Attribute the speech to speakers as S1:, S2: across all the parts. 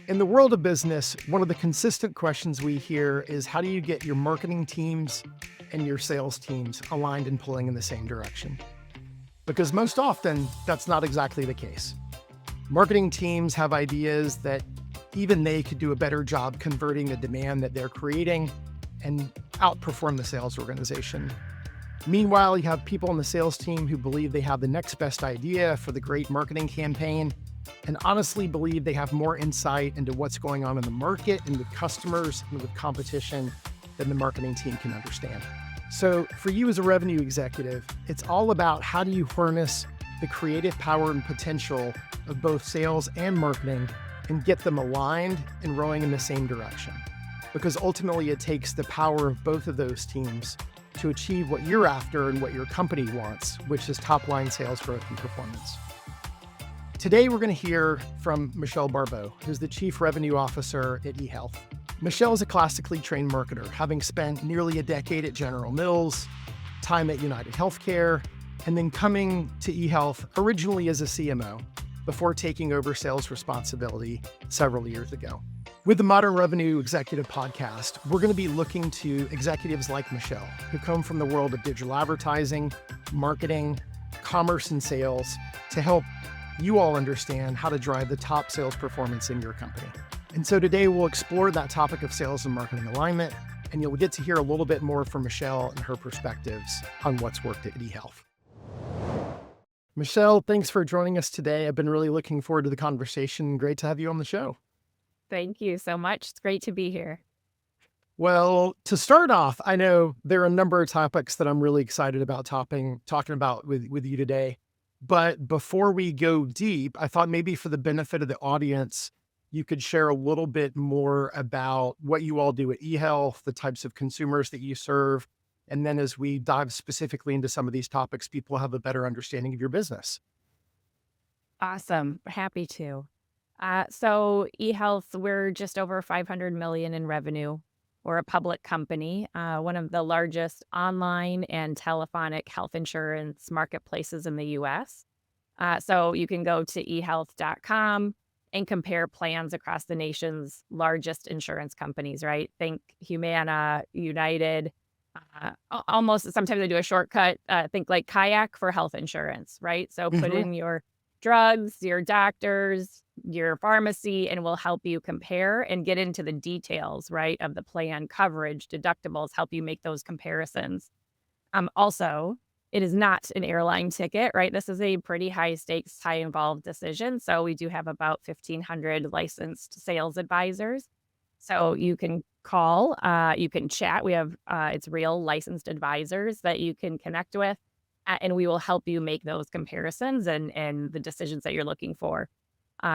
S1: In the world of business, one of the consistent questions we hear is how do you get your marketing teams and your sales teams aligned and pulling in the same direction? Because most often, that's not exactly the case. Marketing teams have ideas that even they could do a better job converting the demand that they're creating and outperform the sales organization. Meanwhile, you have people on the sales team who believe they have the next best idea for the great marketing campaign and honestly believe they have more insight into what's going on in the market and with customers and with competition than the marketing team can understand. So for you as a revenue executive, it's all about how do you harness the creative power and potential of both sales and marketing and get them aligned and rowing in the same direction. Because ultimately it takes the power of both of those teams to achieve what you're after and what your company wants, which is top-line sales growth and performance. Today, we're going to hear from Michelle Barbeau, who's the Chief Revenue Officer at eHealth. Michelle is a classically trained marketer, having spent nearly a decade at General Mills, time at United Healthcare, and then coming to eHealth originally as a CMO before taking over sales responsibility several years ago. With the Modern Revenue Executive podcast, we're going to be looking to executives like Michelle, who come from the world of digital advertising, marketing, commerce, and sales to help you all understand how to drive the top sales performance in your company. And so today we'll explore that topic of sales and marketing alignment, and you'll get to hear a little bit more from Michelle and her perspectives on what's worked at eHealth. Michelle, thanks for joining us today. I've been really looking forward to the conversation. Great to have you on the show.
S2: Thank you so much. It's great to be here.
S1: Well, to start off, I know there are a number of topics that I'm really excited about talking about with you today. But before we go deep, I thought maybe for the benefit of the audience, you could share a little bit more about what you all do at eHealth, the types of consumers that you serve. And then as we dive specifically into some of these topics, people have a better understanding of your business.
S2: Awesome. Happy to. So eHealth, we're just over 500 million in revenue. We're a public company, one of the largest online and telephonic health insurance marketplaces in the US. So you can go to eHealth.com and compare plans across the nation's largest insurance companies, right? Think Humana, United, almost sometimes they do a shortcut, think like Kayak for health insurance, right? So put in your drugs, your doctors, your pharmacy, and we'll help you compare and get into the details, right, of the plan coverage, deductibles, help you make those comparisons. Also, it is not an airline ticket, right? This is a pretty high stakes, high involved decision. So we do have about 1,500 licensed sales advisors. So you can call, you can chat. We have, it's real licensed advisors that you can connect with, and we will help you make those comparisons and the decisions that you're looking for.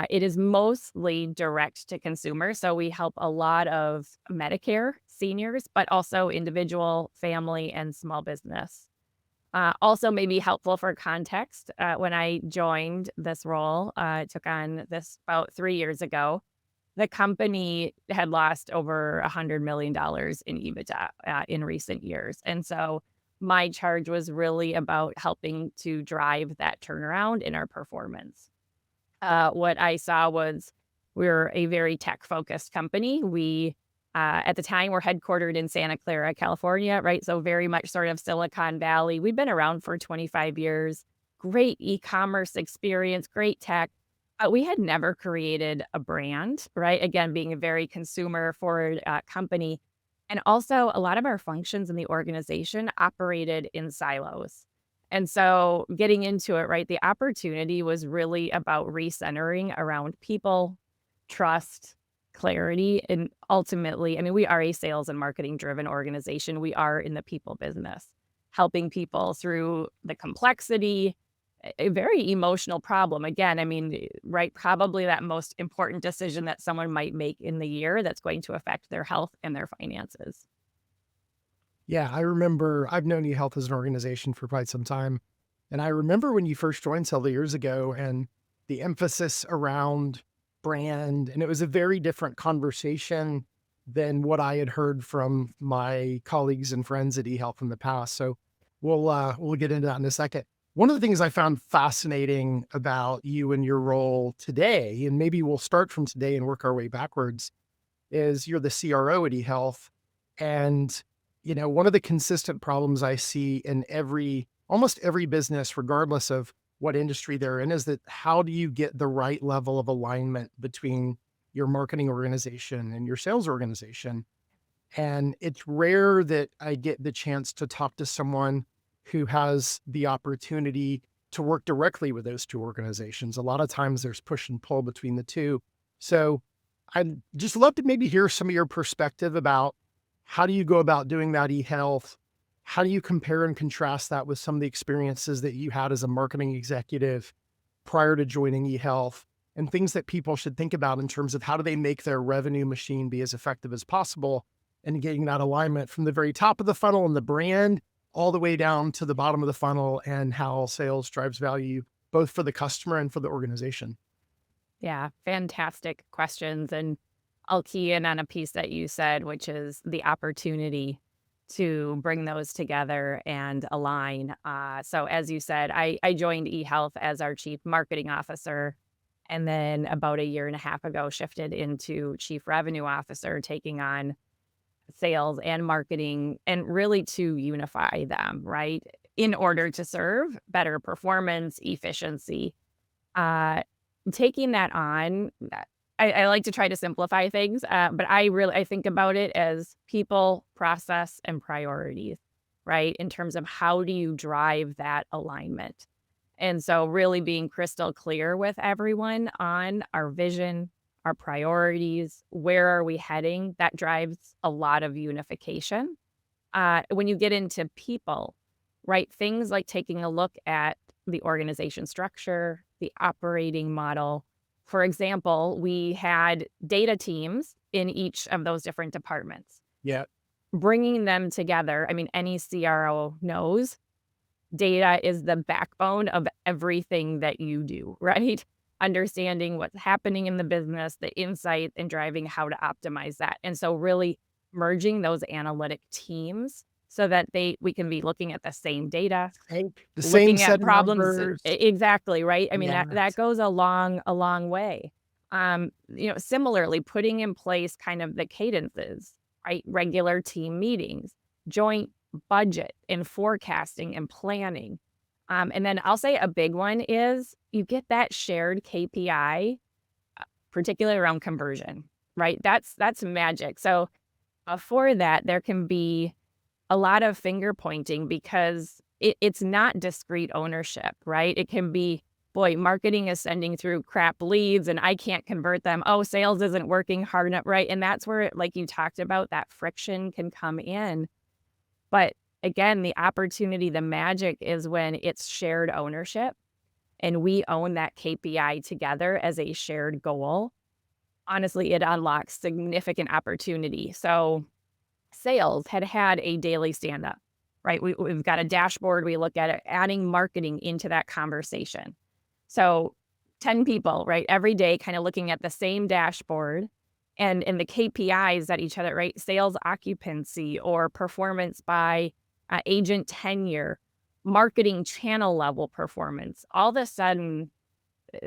S2: It is mostly direct to consumer. So we help a lot of Medicare seniors, but also individual, family, and small business. Also may be helpful for context. When I joined this role, took on this about 3 years ago, the company had lost over $100 million in EBITDA in recent years. And so my charge was really about helping to drive that turnaround in our performance. What I saw was we're a very tech-focused company. We, at the time, were headquartered in Santa Clara, California, right? So very much sort of Silicon Valley. We've been around for 25 years. Great e-commerce experience, great tech. We had never created a brand, right? Again, being a very consumer-forward company. And also, a lot of our functions in the organization operated in silos. And so getting into it, right, the opportunity was really about recentering around people, trust, clarity, and ultimately, I mean, we are a sales and marketing driven organization. We are in the people business, helping people through the complexity, a very emotional problem. Again, I mean, right, probably that most important decision that someone might make in the year that's going to affect their health and their finances.
S1: Yeah, I remember I've known eHealth as an organization for quite some time. And I remember when you first joined several years ago and the emphasis around brand, and it was a very different conversation than what I had heard from my colleagues and friends at eHealth in the past. So we'll get into that in a second. One of the things I found fascinating about you and your role today, and maybe we'll start from today and work our way backwards, is you're the CRO at eHealth. And, one of the consistent problems I see in almost every business, regardless of what industry they're in, is that how do you get the right level of alignment between your marketing organization and your sales organization? And it's rare that I get the chance to talk to someone who has the opportunity to work directly with those two organizations. A lot of times there's push and pull between the two. So I'd just love to maybe hear some of your perspective about how do you go about doing that eHealth? How do you compare and contrast that with some of the experiences that you had as a marketing executive prior to joining eHealth, and things that people should think about in terms of how do they make their revenue machine be as effective as possible, and getting that alignment from the very top of the funnel and the brand all the way down to the bottom of the funnel, and how sales drives value both for the customer and for the organization.
S2: Yeah, fantastic questions. And I'll key in on a piece that you said, which is the opportunity to bring those together and align. So, as you said, I joined eHealth as our chief marketing officer. And then about a year and a half ago, shifted into chief revenue officer, taking on sales and marketing and really to unify them, right? In order to serve better performance, efficiency. Uh, Taking that on, I like to try to simplify things, but I think about it as people, process, and priorities, right? In terms of how do you drive that alignment. And so really being crystal clear with everyone on our vision, our priorities, where are we heading, that drives a lot of unification. When you get into people, right, things like taking a look at the organization structure, the operating model. For example, we had data teams in each of those different departments.
S1: Yeah.
S2: Bringing them together, I mean, any CRO knows data is the backbone of everything that you do, right? Understanding what's happening in the business, the insight, and driving how to optimize that. And so really merging those analytic teams so that we can be looking at the same data,
S1: The same
S2: looking at
S1: set of
S2: problems.
S1: numbers.
S2: Exactly, right? I mean, that
S1: Yes.
S2: goes a long way. Similarly, putting in place kind of the cadences, right? Regular team meetings, joint budget and forecasting and planning. And then I'll say a big one is you get that shared KPI, particularly around conversion, right? That's magic. So for that, there can be a lot of finger pointing because it's not discrete ownership, right? It can be, boy, marketing is sending through crap leads and I can't convert them. Oh, sales isn't working hard enough, right? And that's where, like you talked about, that friction can come in. But again, the opportunity, the magic is when it's shared ownership and we own that KPI together as a shared goal. Honestly, it unlocks significant opportunity. So sales had a daily stand up, right? We've got a dashboard. We look at it, adding marketing into that conversation. So 10 people, right? Every day, kind of looking at the same dashboard and the KPIs that each other, right? Sales occupancy or performance by agent tenure, marketing channel level performance. All of a sudden,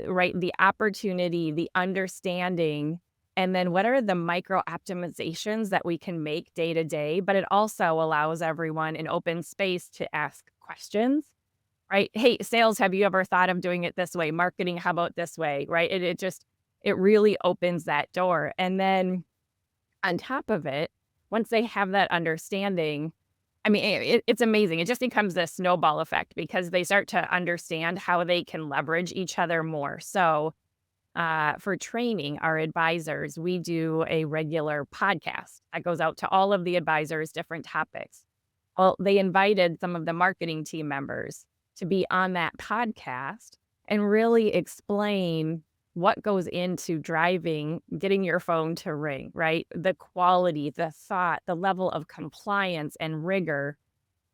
S2: right? The opportunity, the understanding, and then what are the micro optimizations that we can make day to day? But it also allows everyone an open space to ask questions, right? Hey, sales, have you ever thought of doing it this way? Marketing, how about this way, right? It really opens that door. And then on top of it, once they have that understanding, I mean, it's amazing. It just becomes this snowball effect because they start to understand how they can leverage each other more. So, for training our advisors, we do a regular podcast that goes out to all of the advisors, different topics. Well, they invited some of the marketing team members to be on that podcast and really explain what goes into driving, getting your phone to ring, right? The quality, the thought, the level of compliance and rigor.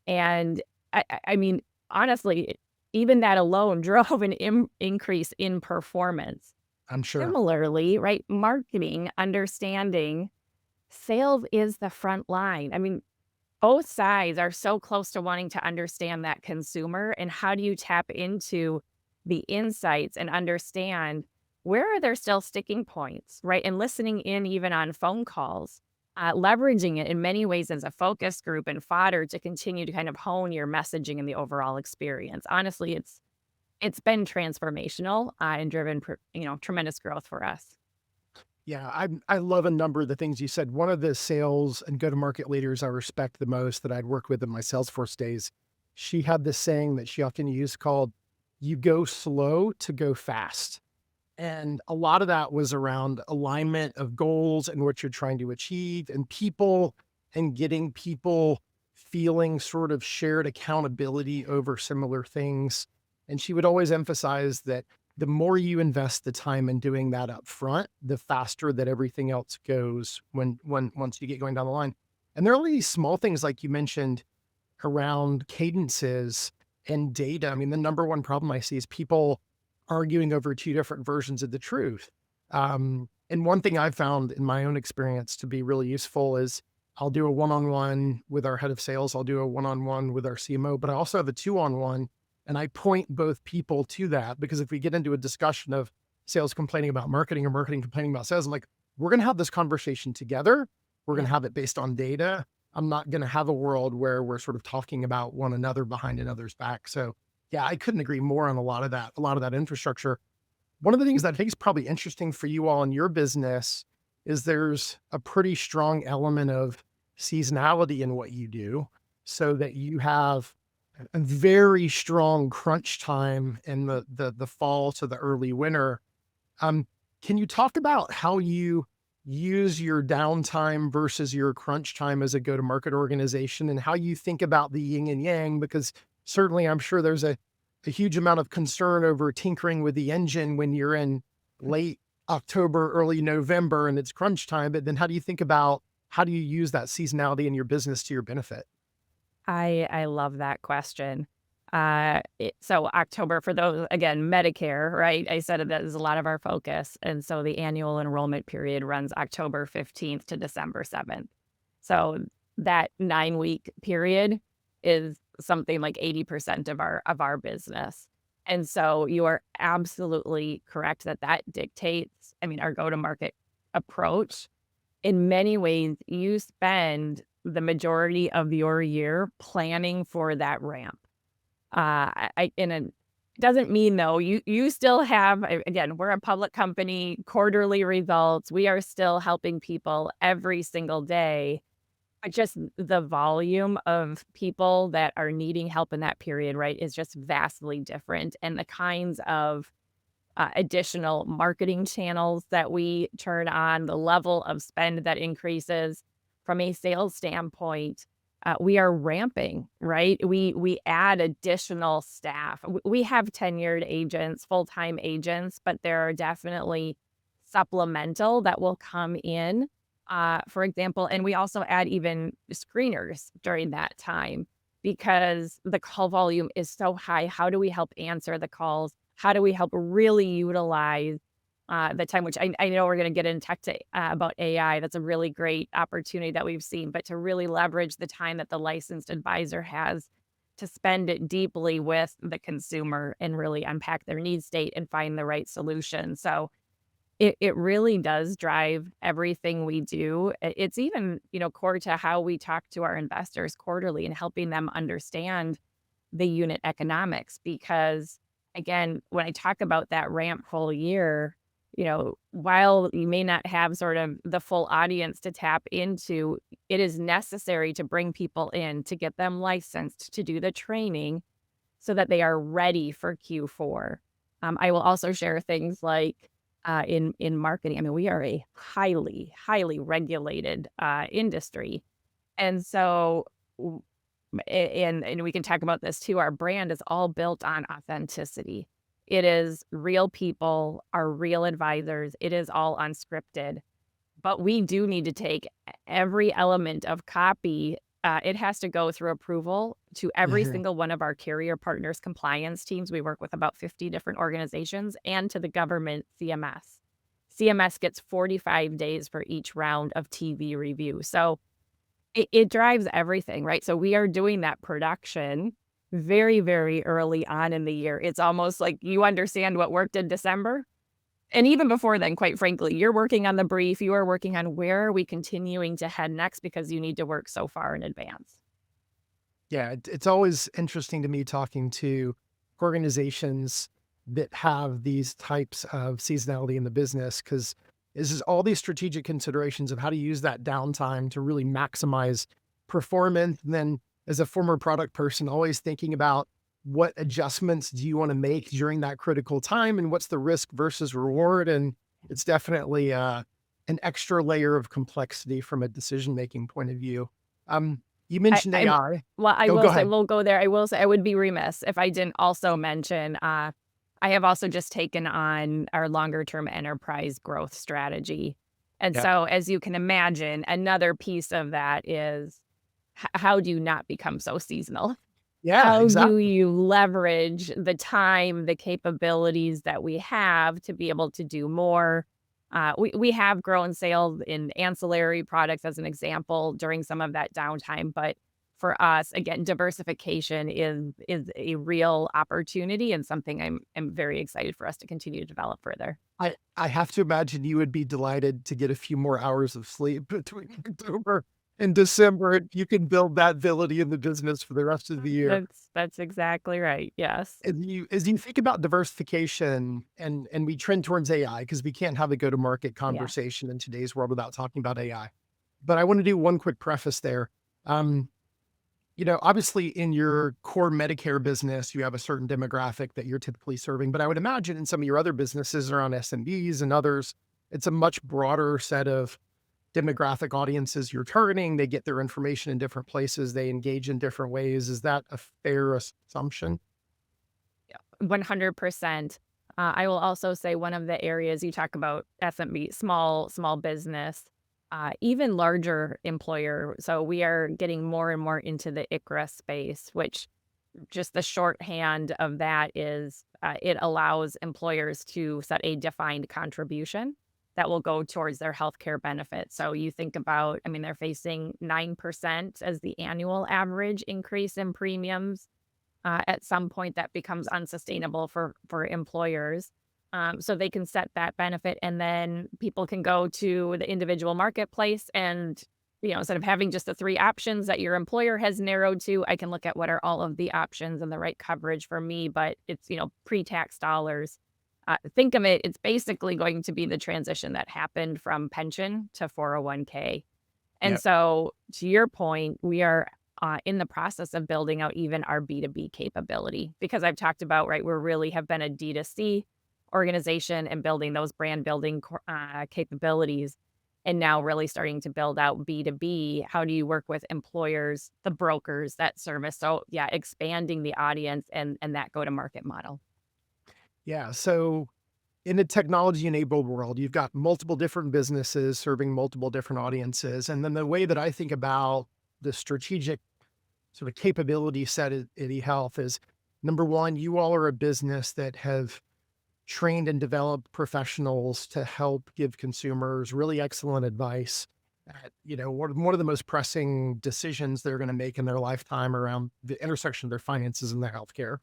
S2: And I mean, honestly, even that alone drove an increase in performance.
S1: I'm sure.
S2: Similarly, right, marketing, understanding sales is the front line. I mean, both sides are so close to wanting to understand that consumer, and how do you tap into the insights and understand where are there still sticking points, right? And listening in even on phone calls, leveraging it in many ways as a focus group and fodder to continue to kind of hone your messaging and the overall experience. Honestly, it's been transformational, and driven, tremendous growth for us.
S1: Yeah, I love a number of the things you said. One of the sales and go-to-market leaders I respect the most that I'd worked with in my Salesforce days, she had this saying that she often used called, "You go slow to go fast." And a lot of that was around alignment of goals and what you're trying to achieve and people, and getting people feeling sort of shared accountability over similar things. And she would always emphasize that the more you invest the time in doing that up front, the faster that everything else goes when once you get going down the line. And there are only these small things like you mentioned around cadences and data. I mean, the number one problem I see is people arguing over two different versions of the truth. And one thing I've found in my own experience to be really useful is I'll do a one-on-one with our head of sales. I'll do a one-on-one with our CMO, but I also have a two-on-one, and I point both people to that, because if we get into a discussion of sales complaining about marketing or marketing complaining about sales, I'm like, we're going to have this conversation together. We're going
S2: Yeah.
S1: to have it based on data. I'm not going to have a world where we're sort of talking about one another behind another's back. So yeah, I couldn't agree more on a lot of that infrastructure. One of the things that I think is probably interesting for you all in your business is there's a pretty strong element of seasonality in what you do, so that you have a very strong crunch time in the fall to the early winter. Um, can you talk about how you use your downtime versus your crunch time as a go-to-market organization, and how you think about the yin and yang? Because certainly I'm sure there's a huge amount of concern over tinkering with the engine when you're in late October, early November, and it's crunch time. But then how do you think about how do you use that seasonality in your business to your benefit?
S2: I love that question. So October, for those, again, Medicare, right? I said that is a lot of our focus, and so the annual enrollment period runs October 15th to December 7th. So that 9-week period is something like 80% of our business. And so you are absolutely correct that that dictates, I mean, our go-to-market approach. In many ways, you spend the majority of your year planning for that ramp. And it doesn't mean, though, you still have, again, we're a public company, quarterly results. We are still helping people every single day. But just the volume of people that are needing help in that period, right, is just vastly different. And the kinds of additional marketing channels that we turn on, the level of spend that increases from a sales standpoint. We are ramping, right? We add additional staff. We have tenured agents, full-time agents, but there are definitely supplemental that will come in, for example. And we also add even screeners during that time because the call volume is so high. How do we help answer the calls? How do we help really utilize the time, which I know we're going to get in tech about AI. That's a really great opportunity that we've seen, but to really leverage the time that the licensed advisor has to spend it deeply with the consumer and really unpack their need state and find the right solution. So it really does drive everything we do. It's even, core to how we talk to our investors quarterly and helping them understand the unit economics. Because again, when I talk about that ramp whole year, while you may not have sort of the full audience to tap into, it is necessary to bring people in, to get them licensed, to do the training so that they are ready for Q4. I will also share things like in marketing. I mean, we are a highly, highly regulated industry. And so and we can talk about this too, our brand is all built on authenticity. It is real people, our real advisors. It is all unscripted. But we do need to take every element of copy. It has to go through approval to every
S1: Mhm.
S2: single one of our carrier partners' compliance teams. We work with about 50 different organizations, and to the government CMS. CMS gets 45 days for each round of TV review. So It drives everything, right? So we are doing that production very, very early on in the year. It's almost like you understand what worked in December. And even before then, quite frankly, you're working on the brief, you are working on where are we continuing to head next because you need to work so far in advance.
S1: Yeah, it's always interesting to me talking to organizations that have these types of seasonality in the business because this is all these strategic considerations of how to use that downtime to really maximize performance. And then, as a former product person, always thinking about what adjustments do you want to make during that critical time and what's the risk versus reward. And it's definitely an extra layer of complexity from a decision making point of view. You mentioned
S2: I
S1: AI.
S2: well, I
S1: Oh,
S2: will
S1: go
S2: say
S1: ahead.
S2: we'll go there. I will say I would be remiss if I didn't also mention, I have also just taken on our longer term enterprise growth strategy. And
S1: Yeah.
S2: so, as you can imagine, another piece of that is how do you not become so seasonal?
S1: Yeah,
S2: How do
S1: exactly.
S2: you leverage the time, the capabilities that we have to be able to do more? We have grown sales in ancillary products as an example during some of that downtime, but for us, again, diversification is a real opportunity and something I'm very excited for us to continue to develop further.
S1: I have to imagine you would be delighted to get a few more hours of sleep between October and December, and you can build that ability in the business for the rest of the year.
S2: That's exactly right. Yes.
S1: As you think about diversification and we trend towards AI, because we can't have a go-to-market
S2: Yeah.
S1: conversation in today's world without talking about AI. But I want to do one quick preface there. Um, obviously in your core Medicare business, you have a certain demographic that you're typically serving, but I would imagine in some of your other businesses around SMBs and others, it's a much broader set of demographic audiences you're targeting. They get their information in different places. They engage in different ways. Is that a fair assumption?
S2: 100%. I will also say one of the areas you talk about SMB, small business, even larger employer. So we are getting more and more into the ICRA space, which just the shorthand of that is it allows employers to set a defined contribution that will go towards their healthcare benefits. So you think about, I mean, they're facing 9% as the annual average increase in premiums. At some point that becomes unsustainable for employers. So they can set that benefit and then people can go to the individual marketplace and, instead of having just the three options that your employer has narrowed to, I can look at what are all of the options and the right coverage for me, but it's, pre-tax dollars. Think of it, it's basically going to be the transition that happened from pension to 401k. And
S1: Yep.
S2: so, to your point, we are in the process of building out even our B2B capability because I've talked about, right, we really have been a D2C organization and building those brand building capabilities. And now, really starting to build out B2B. How do you work with employers, the brokers that service? So, yeah, expanding the audience and that go to market model.
S1: Yeah. So in a technology enabled world, you've got multiple different businesses serving multiple different audiences. And then the way that I think about the strategic sort of capability set at eHealth is number one, you all are a business that have trained and developed professionals to help give consumers really excellent advice at, one of the most pressing decisions they're going to make in their lifetime around the intersection of their finances and their healthcare.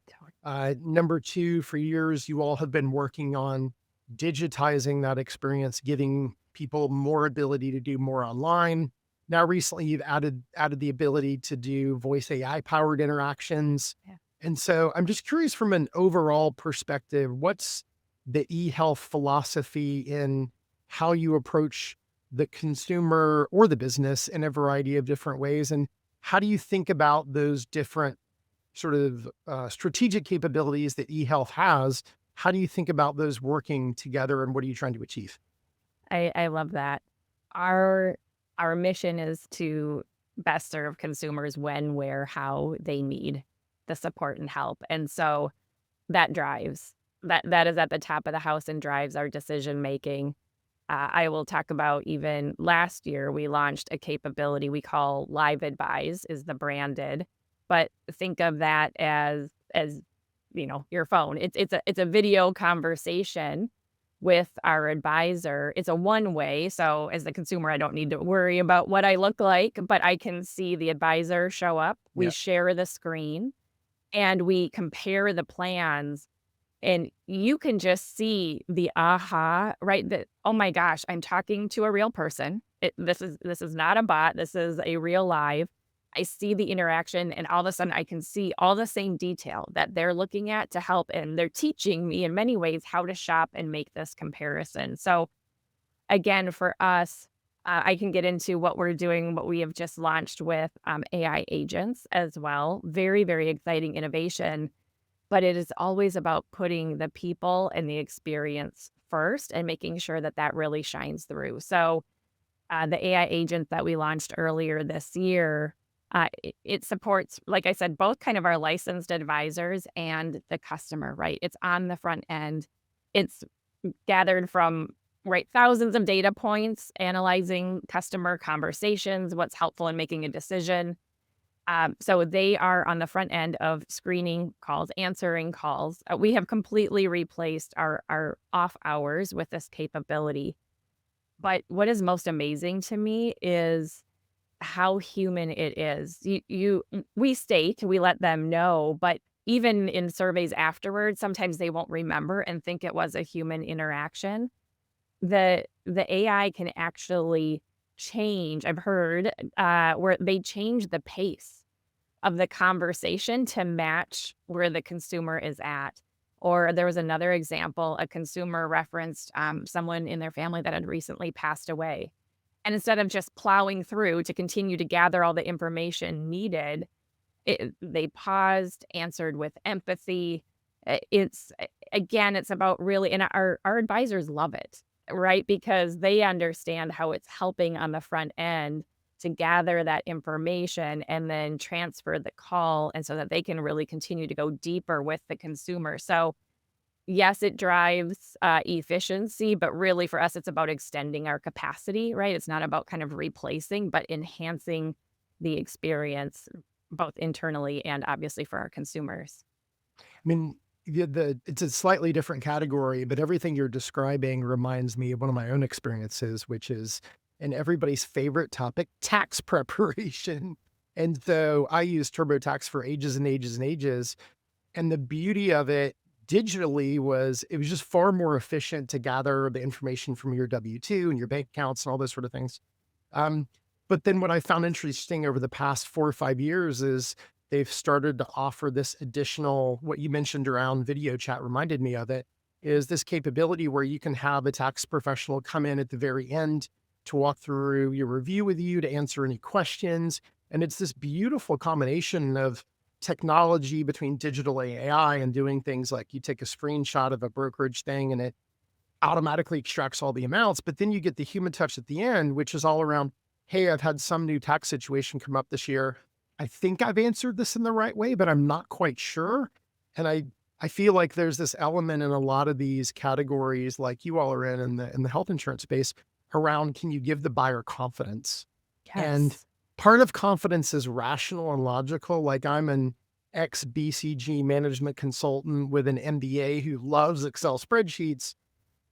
S1: Number two, for years, you all have been working on digitizing that experience, giving people more ability to do more online. Now, recently, you've added the ability to do voice AI powered interactions.
S2: Yeah.
S1: And so I'm just curious from an overall perspective, what's the eHealth philosophy in how you approach the consumer or the business in a variety of different ways? And how do you think about those different sort of strategic capabilities that eHealth has? How do you think about those working together and what are you trying to achieve?
S2: I love that. Our our mission is to best serve consumers when, where, how they need the support and help. And so that drives that is at the top of the house and drives our decision making. I will talk about even last year we launched a capability we call Live Advise is the branded, but think of that as your phone. It's a video conversation with our advisor. It's a one way. So as the consumer, I don't need to worry about what I look like, but I can see the advisor show up. We
S1: Yeah.
S2: share the screen and we compare the plans, and you can just see the aha, right? That, oh my gosh, I'm talking to a real person. This is not a bot. This is a real live. I see the interaction, and all of a sudden I can see all the same detail that they're looking at to help. And they're teaching me in many ways how to shop and make this comparison. So again, for us, I can get into what we're doing, what we have just launched with AI agents as well. Very, very exciting innovation, but it is always about putting the people and the experience first and making sure that that really shines through. So the AI agent that we launched earlier this year, it supports, like I said, both kind of our licensed advisors and the customer, right? It's on the front end. It's gathered from, right, thousands of data points, analyzing customer conversations, what's helpful in making a decision. So they are on the front end of screening calls, answering calls. We have completely replaced our off hours with this capability. But what is most amazing to me is how human it is. We let them know, but even in surveys afterwards, sometimes they won't remember and think it was a human interaction. The AI can actually change. I've heard where they change the pace of the conversation to match where the consumer is at. Or there was another example, a consumer referenced someone in their family that had recently passed away. And instead of just plowing through to continue to gather all the information needed, they paused, answered with empathy. Again, it's about really, and our advisors love it, right? Because they understand how it's helping on the front end to gather that information and then transfer the call, and so that they can really continue to go deeper with the consumer. So yes, it drives efficiency, but really for us, it's about extending our capacity, right? It's not about kind of replacing, but enhancing the experience, both internally and obviously for our consumers.
S1: I mean, it's a slightly different category, but everything you're describing reminds me of one of my own experiences, which is and everybody's favorite topic, tax preparation. And so I used TurboTax for ages and ages and ages. And the beauty of it digitally was it was just far more efficient to gather the information from your W-2 and your bank accounts and all those sort of things. Um, but then what I found interesting over the past 4 or 5 years is they've started to offer this additional, what you mentioned around video chat reminded me of it, is this capability where you can have a tax professional come in at the very end to walk through your review with you, to answer any questions. And it's this beautiful combination of technology between digital AI and doing things like you take a screenshot of a brokerage thing and it automatically extracts all the amounts, but then you get the human touch at the end, which is all around, hey, I've had some new tax situation come up this year. I think I've answered this in the right way, but I'm not quite sure. And I feel like there's this element in a lot of these categories like you all are in the health insurance space around, can you give the buyer confidence? And
S2: Yes.
S1: part of confidence is rational and logical. Like I'm an ex BCG management consultant with an MBA who loves Excel spreadsheets.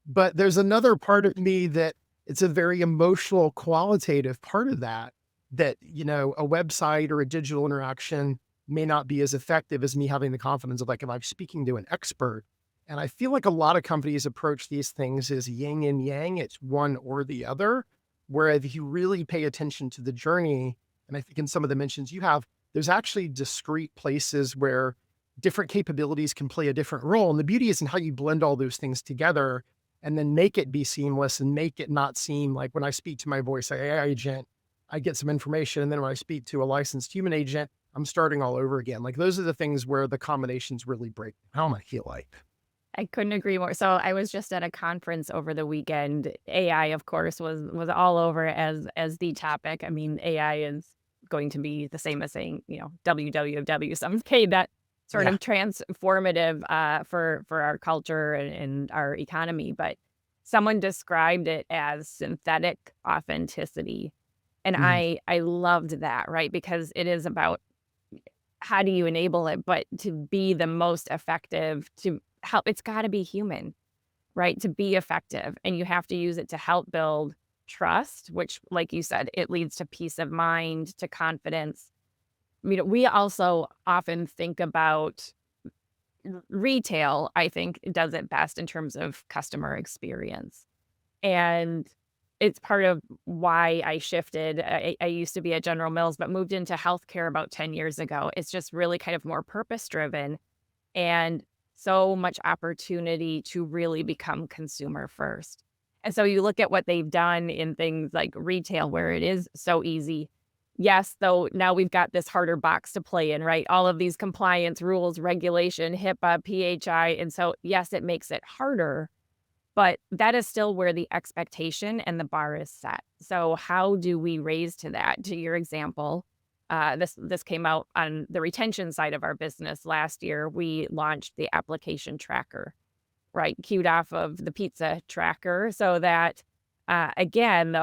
S1: But there's another part of me that it's a very emotional, qualitative part of that, a website or a digital interaction may not be as effective as me having the confidence of like, if I'm speaking to an expert. And I feel like a lot of companies approach these things as yin and yang. It's one or the other. Where if you really pay attention to the journey, and I think in some of the mentions you have, there's actually discrete places where different capabilities can play a different role. And the beauty is in how you blend all those things together and then make it be seamless and make it not seem like when I speak to my voice AI agent, I get some information. And then when I speak to a licensed human agent, I'm starting all over again. Like those are the things where the combinations really break. How I feel like.
S2: I couldn't agree more. So I was just at a conference over the weekend. AI, of course, was all over as the topic. I mean, AI is going to be the same as saying, WWW, someday, that sort
S1: Yeah.
S2: of transformative for our culture and our economy. But someone described it as synthetic authenticity. And
S1: Mhm.
S2: I loved that, right? Because it is about how do you enable it, but to be the most effective, to help, it's got to be human, right? To be effective. And you have to use it to help build trust, which, like you said, it leads to peace of mind, to confidence. We also often think about retail, I think, does it best in terms of customer experience. And it's part of why I shifted. I used to be at General Mills, but moved into healthcare about 10 years ago. It's just really kind of more purpose driven and so much opportunity to really become consumer first. And so you look at what they've done in things like retail where it is so easy. Yes, though now we've got this harder box to play in, right? All of these compliance rules, regulation, HIPAA, PHI. And so, yes, it makes it harder, but that is still where the expectation and the bar is set. So how do we raise to that? To your example, this came out on the retention side of our business last year. We launched the application tracker, right? Queued off of the pizza tracker so that, again,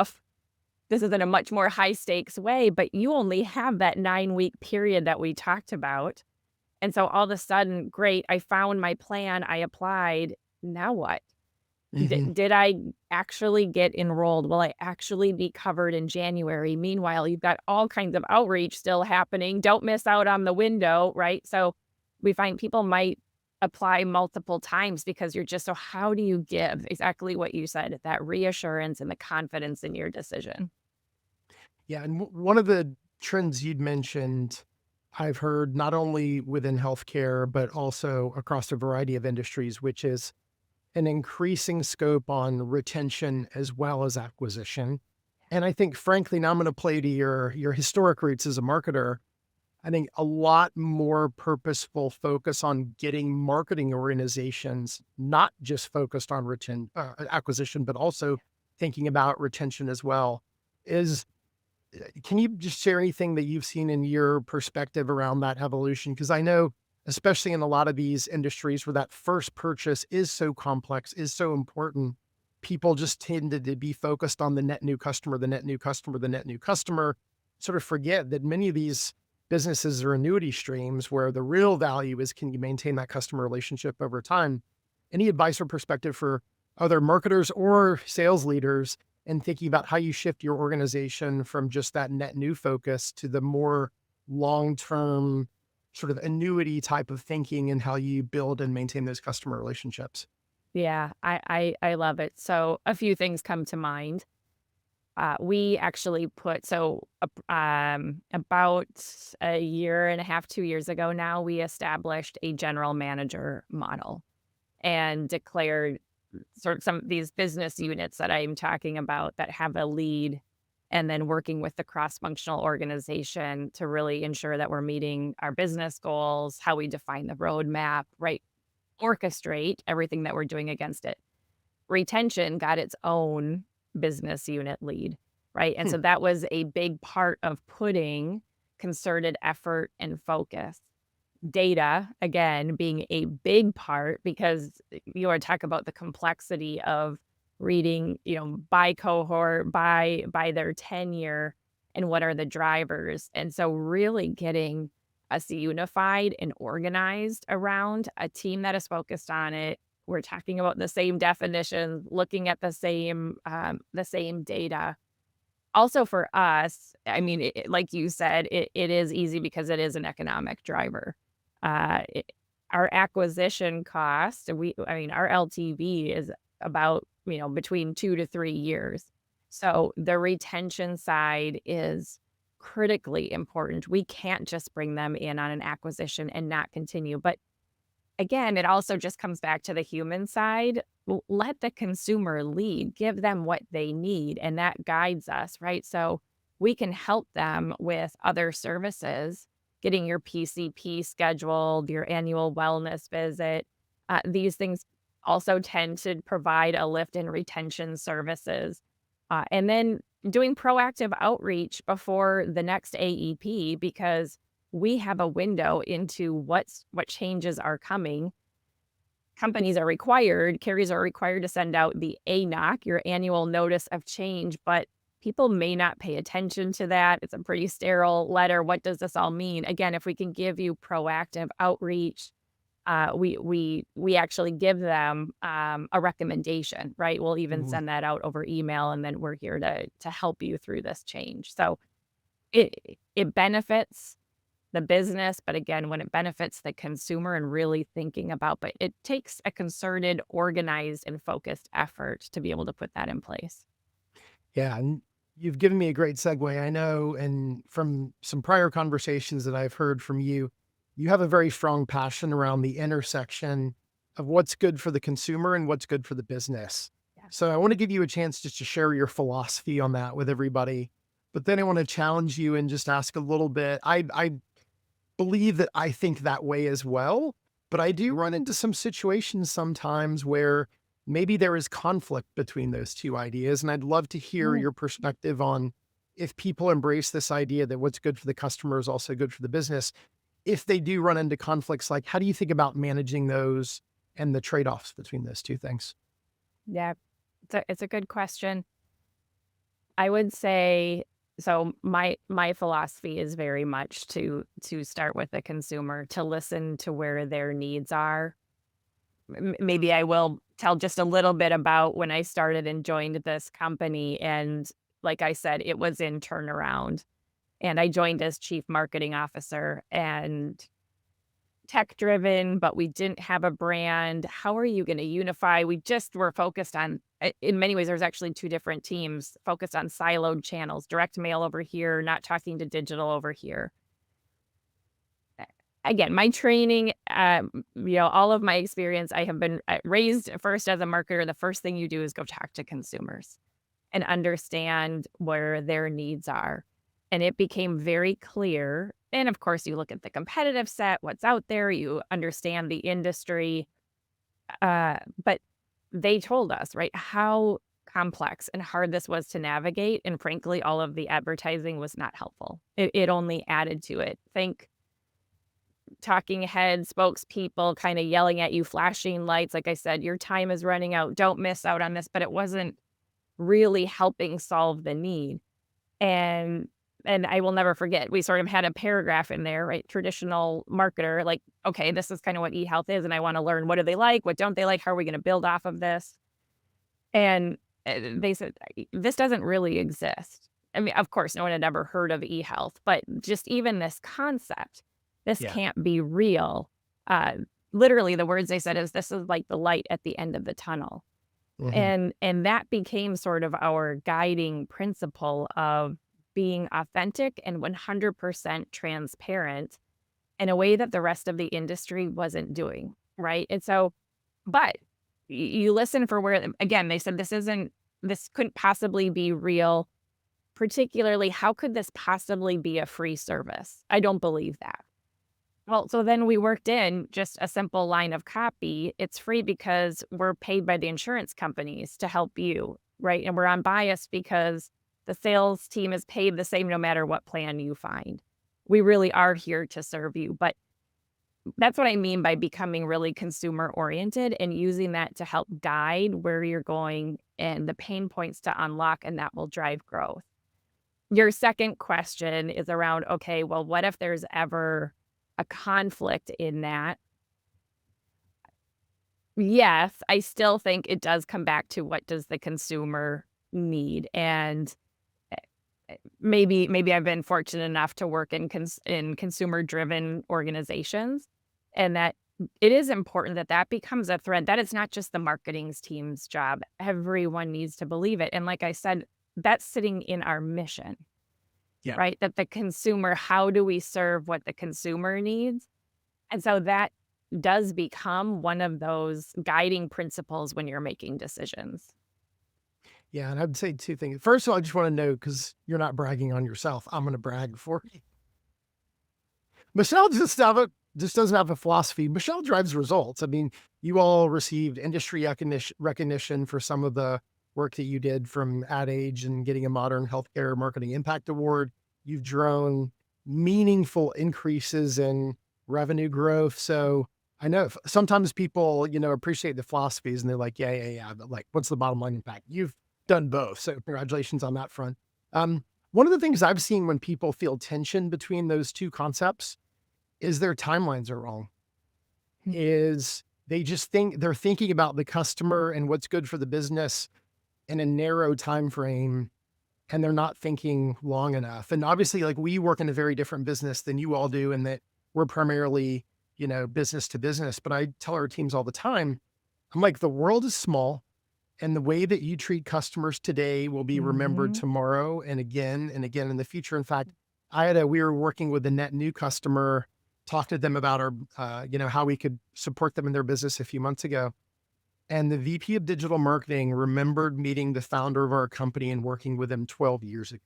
S2: this is in a much more high stakes way, but you only have that 9-week period that we talked about. And so all of a sudden, great, I found my plan, I applied. Now what?
S1: Hmm.
S2: Did I actually get enrolled? Will I actually be covered in January? Meanwhile, you've got all kinds of outreach still happening. Don't miss out on the window, right? So we find people might apply multiple times because you're just so how do you give exactly what you said, that reassurance and the confidence in your decision?
S1: Yeah, and one of the trends you'd mentioned, I've heard not only within healthcare, but also across a variety of industries, which is an increasing scope on retention as well as acquisition. And I think, frankly, now I'm going to play to your historic roots as a marketer. I think a lot more purposeful focus on getting marketing organizations not just focused on acquisition, but also thinking about retention as well. Is Can you just share anything that you've seen in your perspective around that evolution? Because I know, especially in a lot of these industries where that first purchase is so complex, is so important, people just tended to be focused on the net new customer, the net new customer, the net new customer, sort of forget that many of these businesses are annuity streams where the real value is can you maintain that customer relationship over time? Any advice or perspective for other marketers or sales leaders and thinking about how you shift your organization from just that net new focus to the more long-term sort of annuity type of thinking and how you build and maintain those customer relationships.
S2: Yeah, I love it. So a few things come to mind. We actually put about a year and a half, 2 years ago now, we established a general manager model and declared sort of some of these business units that I'm talking about that have a lead, and then working with the cross-functional organization to really ensure that we're meeting our business goals, how we define the roadmap, right? Orchestrate everything that we're doing against it. Retention got its own business unit lead, right? And
S1: Hmm.
S2: so that was a big part of putting concerted effort and focus. Data, again, being a big part because you want to talk about the complexity of reading, by cohort, by their tenure, and what are the drivers. And so really getting us unified and organized around a team that is focused on it. We're talking about the same definitions, looking at the same data. Also for us, I mean, like you said, it is easy because it is an economic driver. It Our acquisition cost, our LTV is about, between 2 to 3 years. So the retention side is critically important. We can't just bring them in on an acquisition and not continue. But again, it also just comes back to the human side. Let the consumer lead, give them what they need, and that guides us, right? So we can help them with other services, getting your PCP scheduled, your annual wellness visit. These things also tend to provide a lift in retention services. And then doing proactive outreach before the next AEP because we have a window into what changes are coming. Companies are required, carriers are required to send out the ANOC, your annual notice of change, but people may not pay attention to that. It's a pretty sterile letter. What does this all mean? Again, if we can give you proactive outreach, we actually give them a recommendation, right? We'll even
S1: Mhm.
S2: send that out over email, and then we're here to help you through this change. So it benefits the business, but again, when it benefits the consumer and really thinking about, but it takes a concerted, organized, and focused effort to be able to put that in place.
S1: Yeah, and you've given me a great segue. I know, and from some prior conversations that I've heard from you, you have a very strong passion around the intersection of what's good for the consumer and what's good for the business.
S2: Yeah.
S1: So I want to give you a chance just to share your philosophy on that with everybody. But then I want to challenge you and just ask a little bit. I believe that I think that way as well, but I do run into some situations sometimes where maybe there is conflict between those two ideas. And I'd love to hear
S2: Mm.
S1: your perspective on if people embrace this idea that what's good for the customer is also good for the business. If they do run into conflicts, like how do you think about managing those and the trade offs between those two things?
S2: Yeah, it's a good question. I would say so my philosophy is very much to start with the consumer, to listen to where their needs are. Maybe I will tell just a little bit about when I started and joined this company, and like I said, it was in turnaround, and I joined as chief marketing officer, and tech driven, but we didn't have a brand. How are you gonna unify? We just were focused on in many ways, there's actually 2 different teams focused on siloed channels, direct mail over here, not talking to digital over here. A Again, my training, all of my experience, I have been, raised first as a marketer. The first thing you do is go talk to consumers and understand where their needs are. And it became very clear. And of course, you look at the competitive set, what's out there, you understand the industry. But they told us, right, how complex and hard this was to navigate. And frankly, all of the advertising was not helpful. It only added to it. Think talking head, spokespeople kind of yelling at you, flashing lights. Like I said, your time is running out. Don't miss out on this. But it wasn't really helping solve the need. And and I will never forget, we sort of had a paragraph in there, right? Traditional marketer, like, okay, this is kind of what eHealth is, and I want to learn what do they like, what don't they like, how are we going to build off of this? And they said, this doesn't really exist. I mean, of course, no one had ever heard of eHealth, but just even this concept, this
S1: Yeah.
S2: can't be real. Uh, Literally, the words they said is, this is like the light at the end of the tunnel.
S1: Hmm.
S2: And that became sort of our guiding principle of being authentic and 100% transparent in a way that the rest of the industry wasn't doing, right? And so, but you listen for where, again, they said this couldn't possibly be real. Particularly, how could this possibly be a free service? I don't believe that. Well, so then we worked in just a simple line of copy. It's free because we're paid by the insurance companies to help you, right? And we're unbiased because the sales team is paid the same no matter what plan you find. We really are here to serve you. But that's what I mean by becoming really consumer oriented and using that to help guide where you're going and the pain points to unlock, and that will drive growth. Your second question is around, okay, well, what if there's ever a conflict in that? Yes, I still think it does come back to what does the consumer need, and maybe I've been fortunate enough to work in consumer-driven organizations, and that it is important that that becomes a thread, that it's not just the marketing's team's job. Everyone needs to believe it, and like I said, that's sitting in our mission.
S1: Yeah.
S2: Right? That the consumer, how do we serve what the consumer needs? And so that does become one of those guiding principles when you're making decisions.
S1: Yeah. And I'd say two things. First of all, I just want to know because you're not bragging on yourself. I'm going to brag for you. Michelle just doesn't have a philosophy. Michelle drives results. I mean, you all received industry recognition for some of the work that you did from Ad Age and getting a Modern Healthcare Marketing Impact Award. You've drawn meaningful increases in revenue growth. So I know sometimes people, appreciate the philosophies and they're like, yeah, yeah, yeah. But like, what's the bottom line impact? You've done both. So congratulations on that front. One of the things I've seen when people feel tension between those two concepts is their timelines are wrong. is they're thinking about the customer and what's good for the business in a narrow time frame, and they're not thinking long enough. And obviously, like, we work in a very different business than you all do, in that we're primarily, business to business. But I tell our teams all the time, I'm like, the world is small, and the way that you treat customers today will be remembered
S2: Mhm.
S1: tomorrow and again in the future. In fact, we were working with a net new customer, talked to them about how we could support them in their business a few months ago. And the VP of digital marketing remembered meeting the founder of our company and working with him 12 years ago.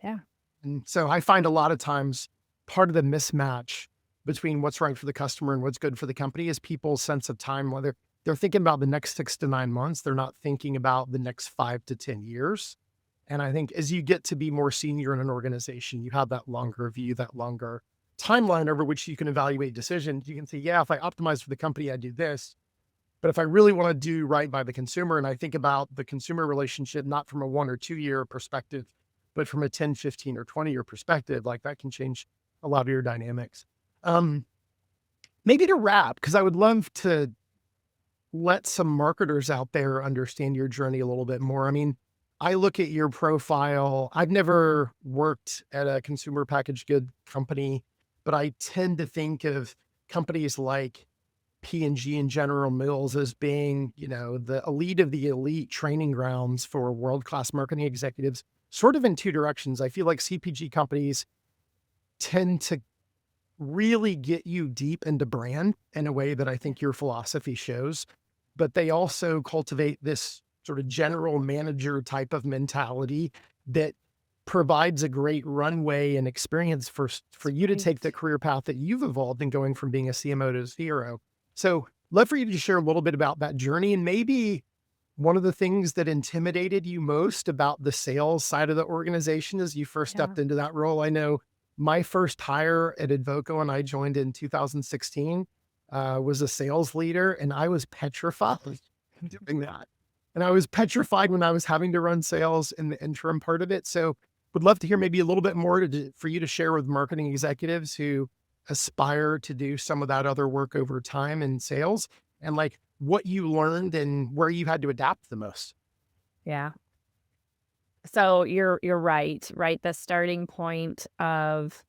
S2: Yeah.
S1: And so I find a lot of times part of the mismatch between what's right for the customer and what's good for the company is people's sense of time. Whether they're thinking about the next 6 to 9 months, they're not thinking about the next 5 to 10 years. And I think as you get to be more senior in an organization, you have that longer view, that longer timeline over which you can evaluate decisions. You can say, yeah, if I optimize for the company, I do this. But if I really want to do right by the consumer, and I think about the consumer relationship, not from a 1 or 2 year perspective, but from a 10, 15, or 20-year perspective, like, that can change a lot of your dynamics. Um, Maybe to wrap, because I would love to let some marketers out there understand your journey a little bit more. I mean, I look at your profile. I've never worked at a consumer packaged good company, but I tend to think of companies like P&G and General Mills as being, the elite of the elite training grounds for world-class marketing executives, sort of in two directions. I feel like CPG companies tend to really get you deep into brand in a way that I think your philosophy shows, but they also cultivate this sort of general manager type of mentality that provides a great runway and experience for you to take the
S2: Right.
S1: career path that you've evolved in, going from being a CMO to a CRO. So, love for you to share a little bit about that journey, and maybe one of the things that intimidated you most about the sales side of the organization as you first
S2: Yeah.
S1: stepped into that role. I know my first hire at Advoco, and I joined in 2016, was a sales leader, and I was petrified doing that. And I was petrified when I was having to run sales in the interim part of it. So would love to hear maybe a little bit more for you to share with marketing executives who aspire to do some of that other work over time in sales, and like what you learned and where you had to adapt the most.
S2: Yeah. So you're right, right? The starting point of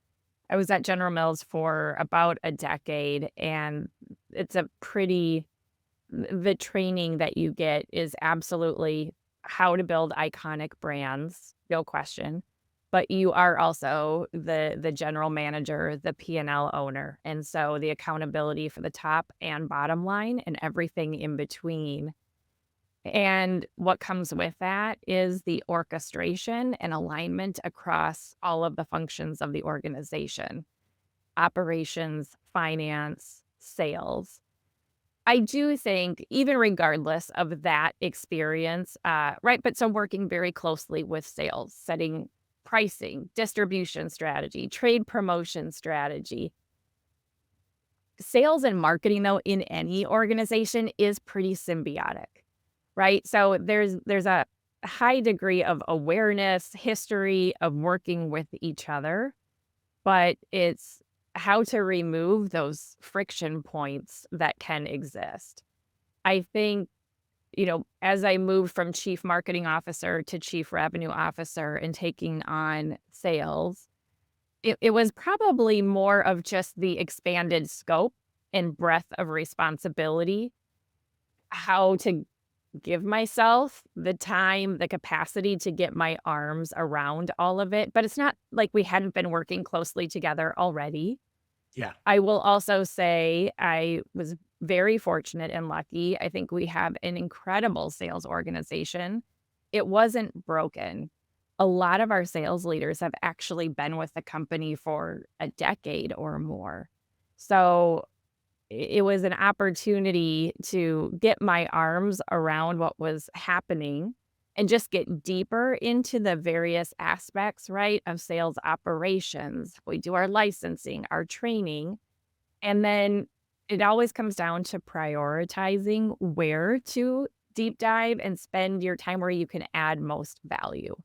S2: I was at General Mills for about a decade, and it's a pretty the training that you get is absolutely how to build iconic brands, no question. But you are also the general manager, the P&L owner. And so the accountability for the top and bottom line and everything in between. And what comes with that is the orchestration and alignment across all of the functions of the organization: operations, finance, sales. I do think, even regardless of that experience, right? But so working very closely with sales, setting pricing, distribution strategy, trade promotion strategy. Sales and marketing, though, in any organization is pretty symbiotic, right? So there's a high degree of awareness, history of working with each other, but it's how to remove those friction points that can exist. I think, as I moved from chief marketing officer to chief revenue officer and taking on sales, it was probably more of just the expanded scope and breadth of responsibility, how to give myself the time, the capacity to get my arms around all of it. But it's not like we hadn't been working closely together already.
S1: Yeah.
S2: I will also say I was very fortunate and lucky. I think we have an incredible sales organization. It wasn't broken. A lot of our sales leaders have actually been with the company for a decade or more. So it was an opportunity to get my arms around what was happening and just get deeper into the various aspects, right, of sales operations. We do our licensing, our training, and then it always comes down to prioritizing where to deep dive and spend your time where you can add most value,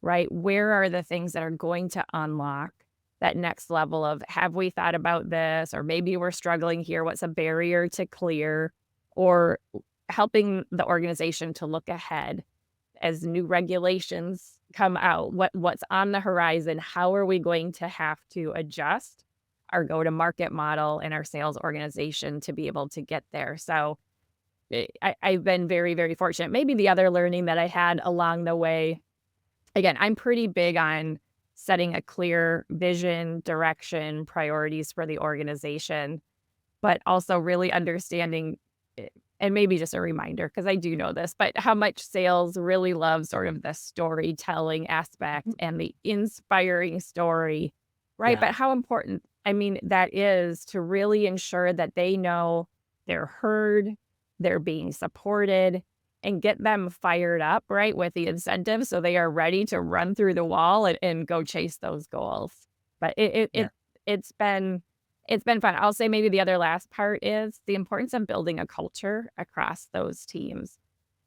S2: right? Where are the things that are going to unlock that next level of, have we thought about this? Or maybe we're struggling here. What's a barrier to clear? Or helping the organization to look ahead as new regulations come out. What's on the horizon? How are we going to have to adjust our go-to-market model and our sales organization to be able to get there? So I've been very, very fortunate. Maybe the other learning that I had along the way, again, I'm pretty big on setting a clear vision, direction, priorities for the organization, but also really understanding, and maybe just a reminder, because I do know this, but how much sales really loves sort of the storytelling aspect and the inspiring story, right?
S1: Yeah.
S2: But how important, I mean, that is to really ensure that they know they're heard, they're being supported, and get them fired up, right, with the incentives so they are ready to run through the wall and go chase those goals. But
S1: Yeah.
S2: it's been fun. I'll say maybe the other last part is the importance of building a culture across those teams.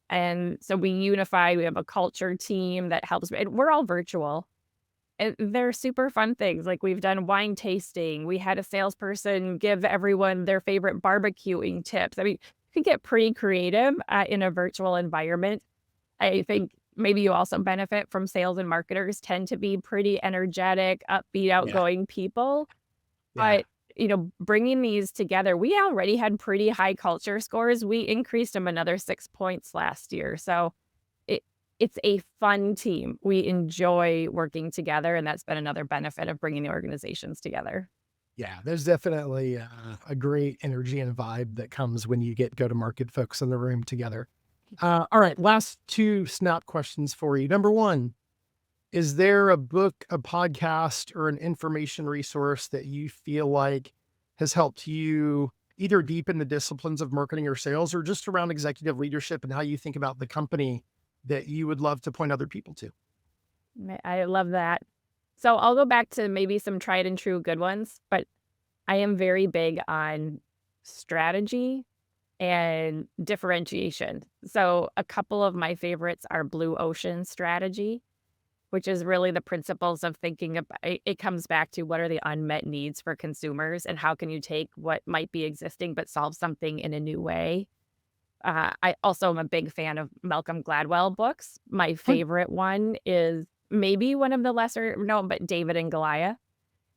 S2: And so we unify, we have a culture team that helps, and we're all virtual. And they're super fun things. Like, we've done wine tasting. We had a salesperson give everyone their favorite barbecuing tips. I mean, you can get pretty creative in a virtual environment. I think maybe you also benefit from sales and marketers tend to be pretty energetic, upbeat,
S1: Yeah.
S2: outgoing people.
S1: Yeah.
S2: But, bringing these together, we already had pretty high culture scores. We increased them another 6 points last year. So it it's a fun team. We enjoy working together, and that's been another benefit of bringing the organizations together.
S1: Yeah, there's definitely a great energy and vibe that comes when you get go-to-market folks in the room together. All right, last two snap questions for you. Number one, is there a book, a podcast, or an information resource that you feel like has helped you either deepen the disciplines of marketing or sales, or just around executive leadership and how you think about the company, that you would love to point other people to?
S2: I love that. So I'll go back to maybe some tried and true good ones, but I am very big on strategy and differentiation. So a couple of my favorites are Blue Ocean Strategy, which is really the principles of thinking about it. Comes back to, what are the unmet needs for consumers and how can you take what might be existing but solve something in a new way. I also am a big fan of Malcolm Gladwell books. My
S1: Hmm.
S2: favorite one is maybe one of the lesser known, but David and Goliath.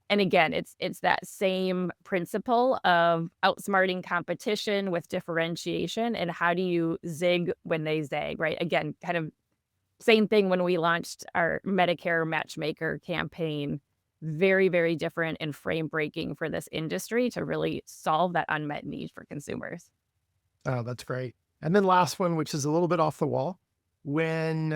S2: And again, it's that same principle of outsmarting competition with differentiation, and how do you zig when they zag, right? Again, kind of same thing when we launched our Medicare Matchmaker campaign. Very, very different and frame breaking for this industry to really solve that unmet need for consumers.
S1: Oh, that's great. And then last one, which is a little bit off the wall, when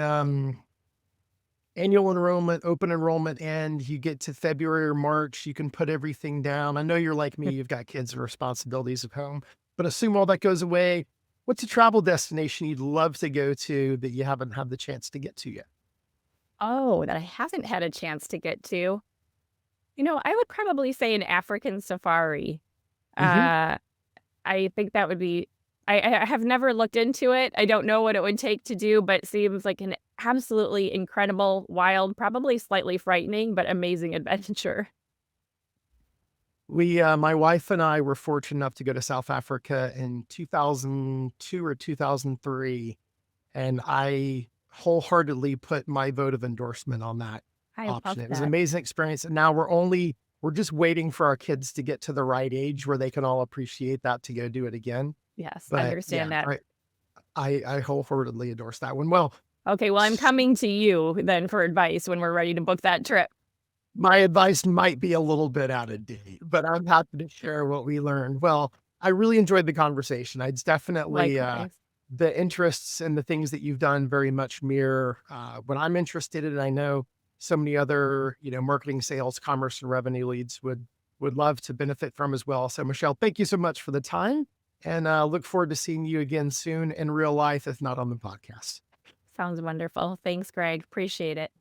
S1: annual enrollment, open enrollment, and you get to February or March, you can put everything down. I know you're like me, you've got kids and responsibilities at home, but assume all that goes away. What's a travel destination you'd love to go to that you haven't had the chance to get to yet?
S2: Oh, that I haven't had a chance to get to. I would probably say an African safari.
S1: Hmm.
S2: Uh, I think that would be, I have never looked into it. I don't know what it would take to do, but it seems like an absolutely incredible, wild, probably slightly frightening, but amazing adventure.
S1: My wife and I were fortunate enough to go to South Africa in 2002 or 2003, and I wholeheartedly put my vote of endorsement on that
S2: I love
S1: option. It was an
S2: that.
S1: amazing experience, and now we're just waiting for our kids to get to the right age where they can all appreciate that to go do it again.
S2: Yes,
S1: But yeah,
S2: understand that.
S1: I wholeheartedly endorse that one. Well,
S2: Okay, well, I'm coming to you then for advice when we're ready to book that trip.
S1: my advice might be a little bit out of date, but I'm happy to share what we learned. Well, I really enjoyed the conversation. It's definitely
S2: Likewise.
S1: the interests and the things that you've done very much mirror what I'm interested in. I know so many other, marketing, sales, commerce, and revenue leads would love to benefit from as well. So, Michelle, thank you so much for the time, and look forward to seeing you again soon in real life, if not on the podcast.
S2: Sounds wonderful. Thanks, Greg. Appreciate it.